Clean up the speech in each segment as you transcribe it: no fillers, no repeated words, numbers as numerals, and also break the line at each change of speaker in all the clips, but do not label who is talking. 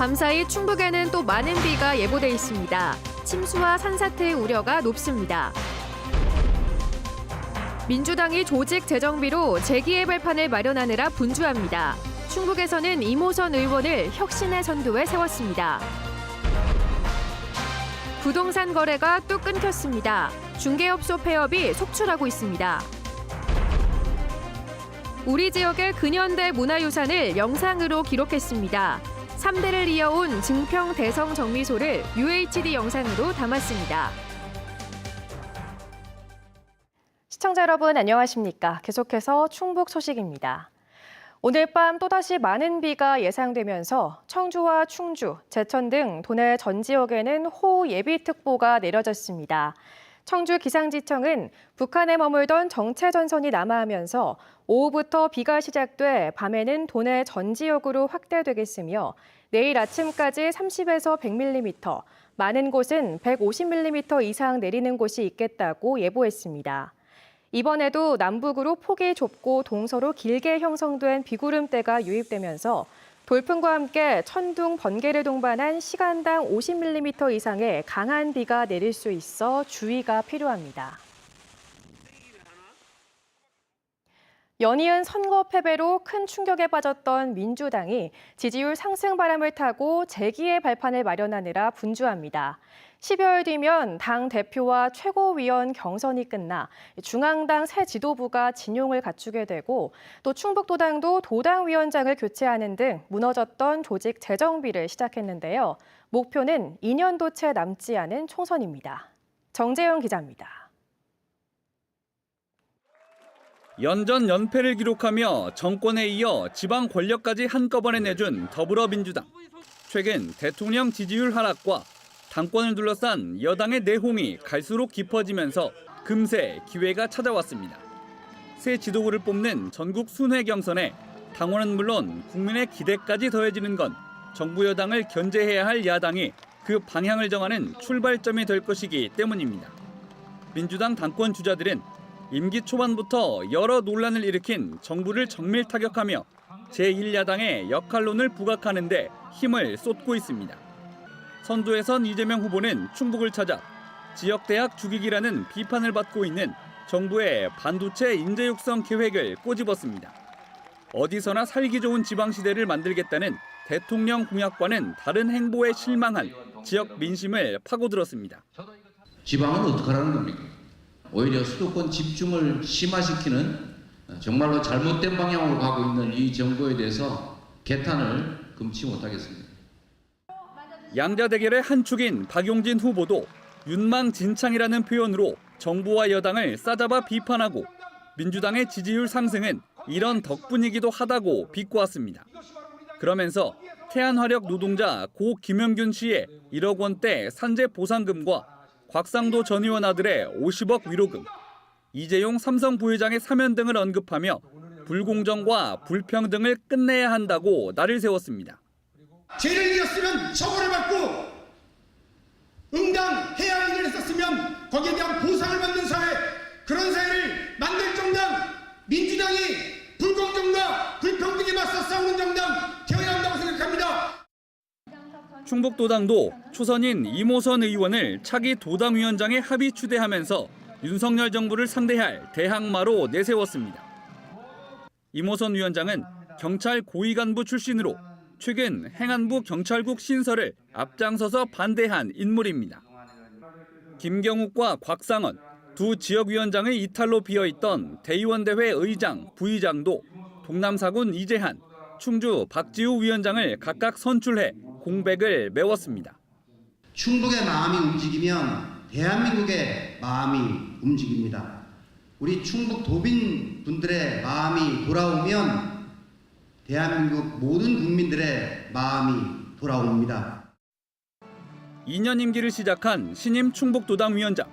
밤사이 충북에는 또 많은 비가 예보돼 있습니다. 침수와 산사태의 우려가 높습니다. 민주당이 조직 재정비로 재기의 발판을 마련하느라 분주합니다. 충북에서는 이모선 의원을 혁신의 선두에 세웠습니다. 부동산 거래가 뚝 끊겼습니다. 중개업소 폐업이 속출하고 있습니다. 우리 지역의 근현대 문화유산을 영상으로 기록했습니다. 3대를 이어온 증평 대성 정미소를 UHD 영상으로 담았습니다. 시청자 여러분 안녕하십니까? 계속해서 충북 소식입니다. 오늘 밤 또다시 많은 비가 예상되면서 청주와 충주, 제천 등 도내 전 지역에는 호우 예비특보가 내려졌습니다. 청주 기상지청은 북한에 머물던 정체전선이 남하하면서 오후부터 비가 시작돼 밤에는 도내 전 지역으로 확대되겠으며 내일 아침까지 30에서 100mm, 많은 곳은 150mm 이상 내리는 곳이 있겠다고 예보했습니다. 이번에도 남북으로 폭이 좁고 동서로 길게 형성된 비구름대가 유입되면서 돌풍과 함께 천둥, 번개를 동반한 시간당 50mm 이상의 강한 비가 내릴 수 있어 주의가 필요합니다. 연이은 선거 패배로 큰 충격에 빠졌던 민주당이 지지율 상승 바람을 타고 재기의 발판을 마련하느라 분주합니다. 10여일 뒤면 당 대표와 최고위원 경선이 끝나 중앙당 새 지도부가 진용을 갖추게 되고 또 충북도당도 도당위원장을 교체하는 등 무너졌던 조직 재정비를 시작했는데요. 목표는 2년도 채 남지 않은 총선입니다. 정재영 기자입니다.
연전 연패를 기록하며 정권에 이어 지방 권력까지 한꺼번에 내준 더불어민주당. 최근 대통령 지지율 하락과 당권을 둘러싼 여당의 내홍이 갈수록 깊어지면서 금세 기회가 찾아왔습니다. 새 지도부를 뽑는 전국 순회 경선에 당원은 물론 국민의 기대까지 더해지는 건 정부 여당을 견제해야 할 야당이 그 방향을 정하는 출발점이 될 것이기 때문입니다. 민주당 당권 주자들은 임기 초반부터 여러 논란을 일으킨 정부를 정밀 타격하며 제1야당의 역할론을 부각하는 데 힘을 쏟고 있습니다. 선두에 선 이재명 후보는 충북을 찾아 지역대학 죽이기라는 비판을 받고 있는 정부의 반도체 인재 육성 계획을 꼬집었습니다. 어디서나 살기 좋은 지방시대를 만들겠다는 대통령 공약과는 다른 행보에 실망한 지역 민심을 파고들었습니다.
지방은 어떡하라는 겁니까? 오히려 수도권 집중을 심화시키는 정말로 잘못된 방향으로 가고 있는 이 정부에 대해서 개탄을 금치 못하겠습니다.
양자 대결의 한 축인 박용진 후보도 윤망진창이라는 표현으로 정부와 여당을 싸잡아 비판하고 민주당의 지지율 상승은 이런 덕분이기도 하다고 비꼬았습니다. 그러면서 태안화력 노동자 고 김영균 씨의 1억 원대 산재 보상금과 곽상도 전 의원 아들의 50억 위로금, 이재용 삼성 부회장의 사면 등을 언급하며 불공정과 불평등을 끝내야 한다고 날을 세웠습니다.
죄를 지었으면 처벌을 받고 응당해야 할 일을 했었으면 거기에 대한 보상을 받는 사회, 그런 사회를 만들 정당, 민주당이 불공정과 불평등에 맞서 싸우는 정당 되어야 한다고 생각합니다.
충북도당도 초선인 이모선 의원을 차기 도당위원장에 합의 추대하면서 윤석열 정부를 상대할 대항마로 내세웠습니다. 이모선 위원장은 경찰 고위 간부 출신으로 최근 행안부 경찰국 신설을 앞장서서 반대한 인물입니다. 김경욱과 곽상원, 두 지역위원장의 이탈로 비어있던 대의원대회 의장, 부의장도 동남사군 이재한, 충주 박지우 위원장을 각각 선출해 공백을 메웠습니다.
충북의 마음이 움직이면 대한민국의 마음이 움직입니다. 우리 충북 도민 분들의 마음이 돌아오면 대한민국 모든 국민들의 마음이 돌아옵니다.
2년 임기를 시작한 신임 충북도당위원장.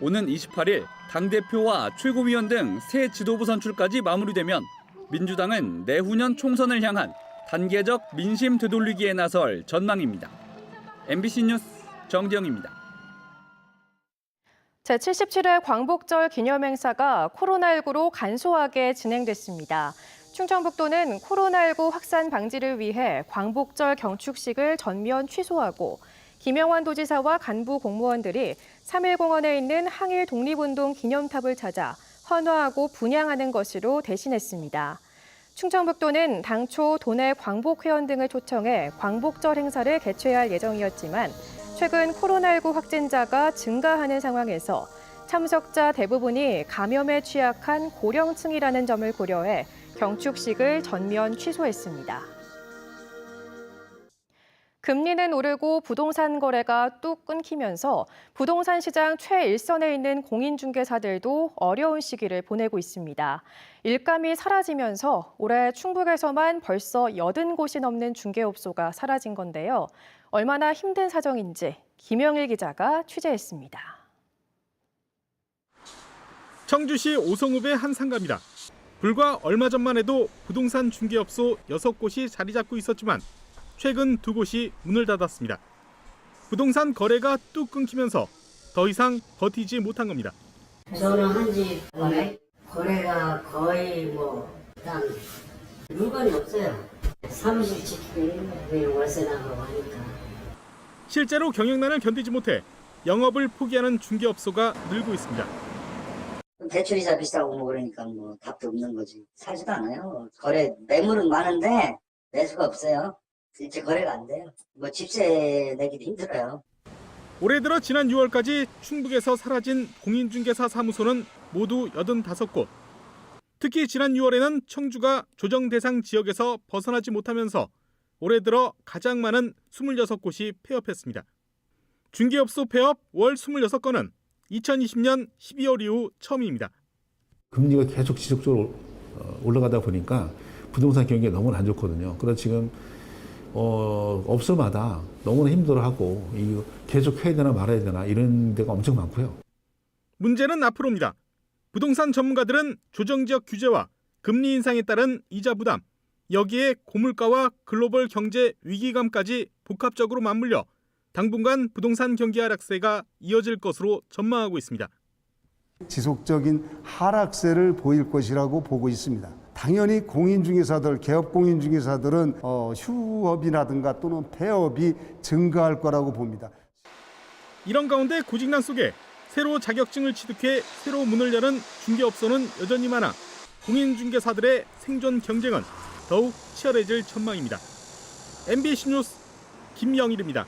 오는 28일 당대표와 최고위원 등 새 지도부 선출까지 마무리되면 민주당은 내후년 총선을 향한 단계적 민심 되돌리기에 나설 전망입니다. MBC 뉴스 정재영입니다.
제77회 광복절 기념행사가 코로나19로 간소하게 진행됐습니다. 충청북도는 코로나19 확산 방지를 위해 광복절 경축식을 전면 취소하고 김영환 도지사와 간부 공무원들이 3.1공원에 있는 항일 독립운동 기념탑을 찾아 헌화하고 분향하는 것으로 대신했습니다. 충청북도는 당초 도내 광복회원 등을 초청해 광복절 행사를 개최할 예정이었지만 최근 코로나19 확진자가 증가하는 상황에서 참석자 대부분이 감염에 취약한 고령층이라는 점을 고려해 경축식을 전면 취소했습니다. 금리는 오르고 부동산 거래가 뚝 끊기면서 부동산 시장 최일선에 있는 공인중개사들도 어려운 시기를 보내고 있습니다. 일감이 사라지면서 올해 충북에서만 벌써 80곳이 넘는 중개업소가 사라진 건데요. 얼마나 힘든 사정인지 김영일 기자가 취재했습니다.
청주시 오성읍의 한 상가입니다. 불과 얼마 전만 해도 부동산 중개업소 6곳이 자리 잡고 있었지만 최근 2곳이 문을 닫았습니다. 부동산 거래가 뚝 끊기면서 더 이상 버티지 못한 겁니다.
저는 한지 거래가 거의 일단 물건이 없어요. 사무실 지키고 월세 나가고 하니까.
실제로 경영난을 견디지 못해 영업을 포기하는 중개업소가 늘고 있습니다.
대출이자 비싸고 그러니까 답도 없는 거지. 사지도 않아요. 거래 매물은 많은데 매수가 없어요. 이제 거래가 안 돼요. 집세 내기도 힘들어요.
올해 들어 지난 6월까지 충북에서 사라진 공인중개사 사무소는 모두 85곳. 특히 지난 6월에는 청주가 조정 대상 지역에서 벗어나지 못하면서 올해 들어 가장 많은 26곳이 폐업했습니다. 중개업소 폐업 월 26건은 2020년 12월 이후 처음입니다.
금리가 계속 지속적으로 올라가다 보니까 부동산 경기가 너무나 안 좋거든요. 그래서 지금 업소마다 너무나 힘들어하고 이거 계속 해야 되나 말아야 되나 이런 데가 엄청 많고요.
문제는 앞으로입니다. 부동산 전문가들은 조정지역 규제와 금리 인상에 따른 이자 부담, 여기에 고물가와 글로벌 경제 위기감까지 복합적으로 맞물려 당분간 부동산 경기 하락세가 이어질 것으로 전망하고 있습니다.
지속적인 하락세를 보일 것이라고 보고 있습니다. 당연히 공인중개사들, 개업 공인중개사들은 휴업이라든가 또는 폐업이 증가할 거라고 봅니다.
이런 가운데 구직난 속에 새로 자격증을 취득해 새로 문을 여는 중개업소는 여전히 많아 공인중개사들의 생존 경쟁은 더욱 치열해질 전망입니다. MBC 뉴스 김영일입니다.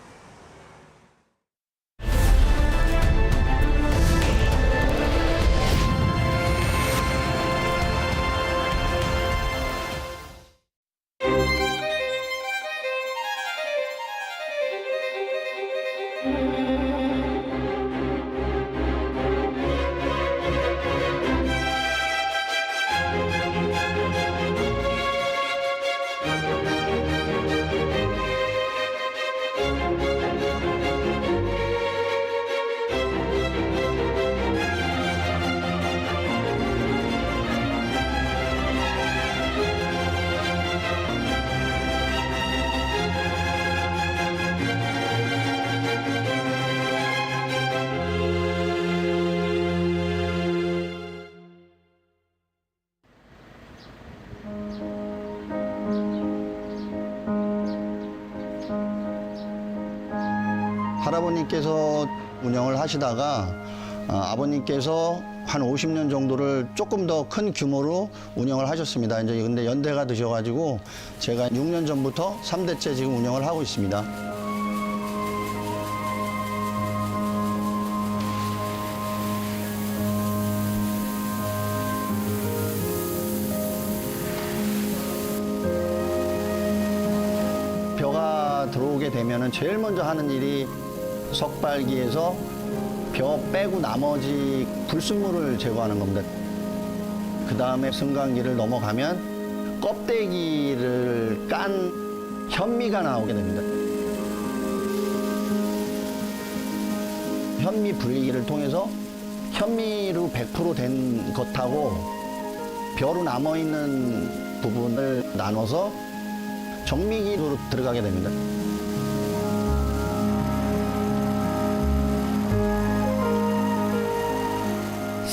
할아버님께서 운영을 하시다가 아버님께서 한 50년 정도를 조금 더 큰 규모로 운영을 하셨습니다. 이제 근데 연대가 드셔가지고 제가 6년 전부터 3대째 지금 운영을 하고 있습니다. 벼가 들어오게 되면은 제일 먼저 하는 일이 석발기에서 벼 빼고 나머지 불순물을 제거하는 겁니다. 그 다음에 승강기를 넘어가면 껍데기를 깐 현미가 나오게 됩니다. 현미 불리기를 통해서 현미로 100% 된 것하고 벼로 남아있는 부분을 나눠서 정미기로 들어가게 됩니다.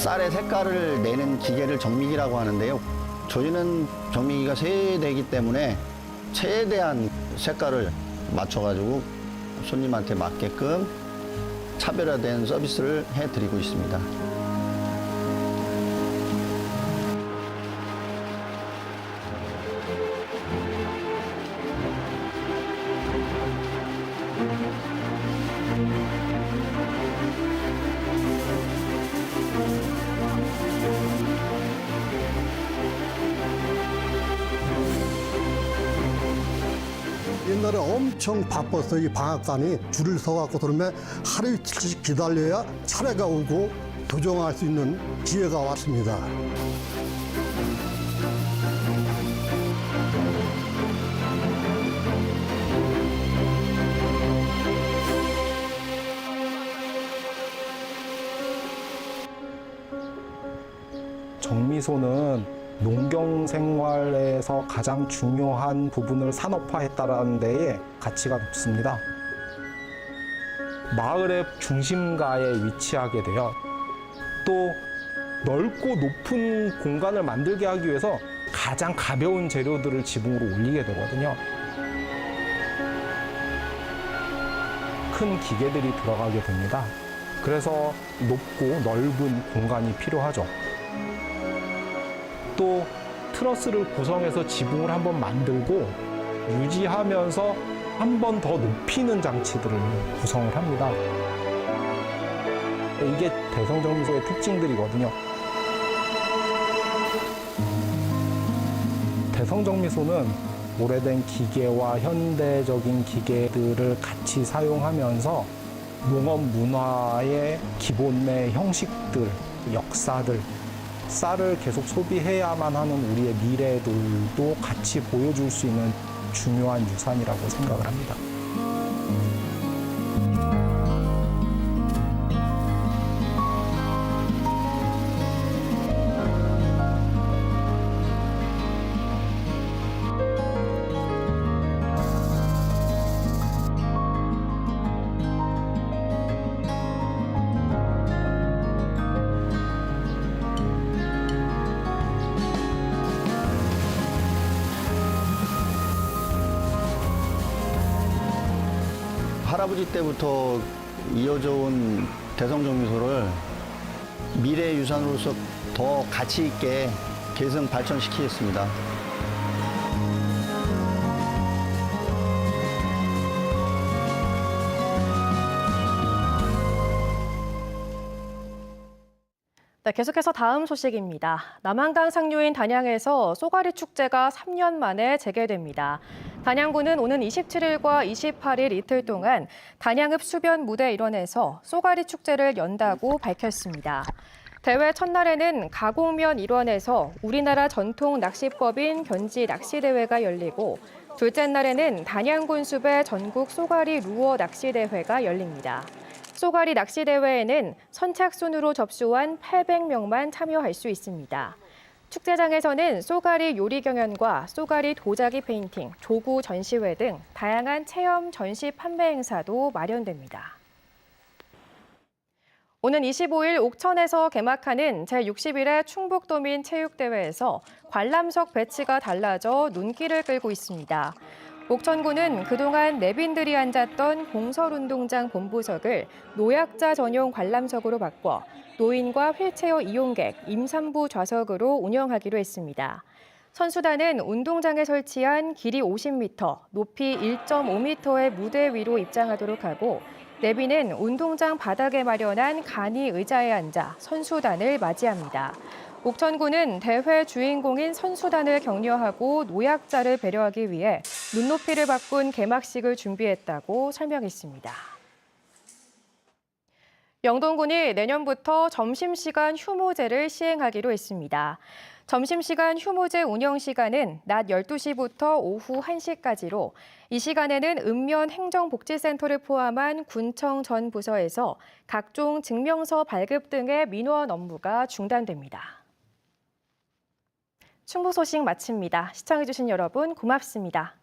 쌀의 색깔을 내는 기계를 정미기라고 하는데요. 저희는 정미기가 세대이기 때문에 최대한 색깔을 맞춰가지고 손님한테 맞게끔 차별화된 서비스를 해드리고 있습니다.
옛날에 엄청 바빴어. 이 방앗간이 줄을 서갖고 그러면 하루 이틀씩 기다려야 차례가 오고 도정할 수 있는 기회가 왔습니다.
정미소는 농경 생활에서 가장 중요한 부분을 산업화했다는 데에 가치가 높습니다. 마을의 중심가에 위치하게 되어 또 넓고 높은 공간을 만들게 하기 위해서 가장 가벼운 재료들을 지붕으로 올리게 되거든요. 큰 기계들이 들어가게 됩니다. 그래서 높고 넓은 공간이 필요하죠. 또 트러스를 구성해서 지붕을 한번 만들고 유지하면서 한 번 더 높이는 장치들을 구성을 합니다. 이게 대성정미소의 특징들이거든요. 대성정미소는 오래된 기계와 현대적인 기계들을 같이 사용하면서 농업 문화의 기본의 형식들, 역사들, 쌀을 계속 소비해야만 하는 우리의 미래들도 같이 보여줄 수 있는 중요한 유산이라고 생각을 합니다.
할아버지 때부터 이어져 온 대성정미소를 미래 유산으로서 더 가치 있게 계승 발전시키겠습니다.
네, 계속해서 다음 소식입니다. 남한강 상류인 단양에서 쏘가리 축제가 3년 만에 재개됩니다. 단양군은 오는 27일과 28일 이틀 동안 단양읍 수변 무대 일원에서 쏘가리 축제를 연다고 밝혔습니다. 대회 첫날에는 가곡면 일원에서 우리나라 전통 낚시법인 견지 낚시대회가 열리고 둘째 날에는 단양군 숲의 전국 쏘가리 루어 낚시대회가 열립니다. 쏘가리 낚시대회에는 선착순으로 접수한 800명만 참여할 수 있습니다. 축제장에서는 쏘가리 요리 경연과 쏘가리 도자기 페인팅, 조구 전시회 등 다양한 체험 전시 판매 행사도 마련됩니다. 오는 25일 옥천에서 개막하는 제61회 충북도민 체육대회에서 관람석 배치가 달라져 눈길을 끌고 있습니다. 옥천구는 그동안 내빈들이 앉았던 공설운동장 본부석을 노약자 전용 관람석으로 바꿔 노인과 휠체어 이용객, 임산부 좌석으로 운영하기로 했습니다. 선수단은 운동장에 설치한 길이 50m, 높이 1.5m의 무대 위로 입장하도록 하고 내빈은 운동장 바닥에 마련한 간이 의자에 앉아 선수단을 맞이합니다. 옥천구는 대회 주인공인 선수단을 격려하고 노약자를 배려하기 위해 눈높이를 바꾼 개막식을 준비했다고 설명했습니다. 영동군이 내년부터 점심시간 휴무제를 시행하기로 했습니다. 점심시간 휴무제 운영 시간은 낮 12시부터 오후 1시까지로 이 시간에는 읍면 행정복지센터를 포함한 군청 전 부서에서 각종 증명서 발급 등의 민원 업무가 중단됩니다. 충북 소식 마칩니다. 시청해주신 여러분 고맙습니다.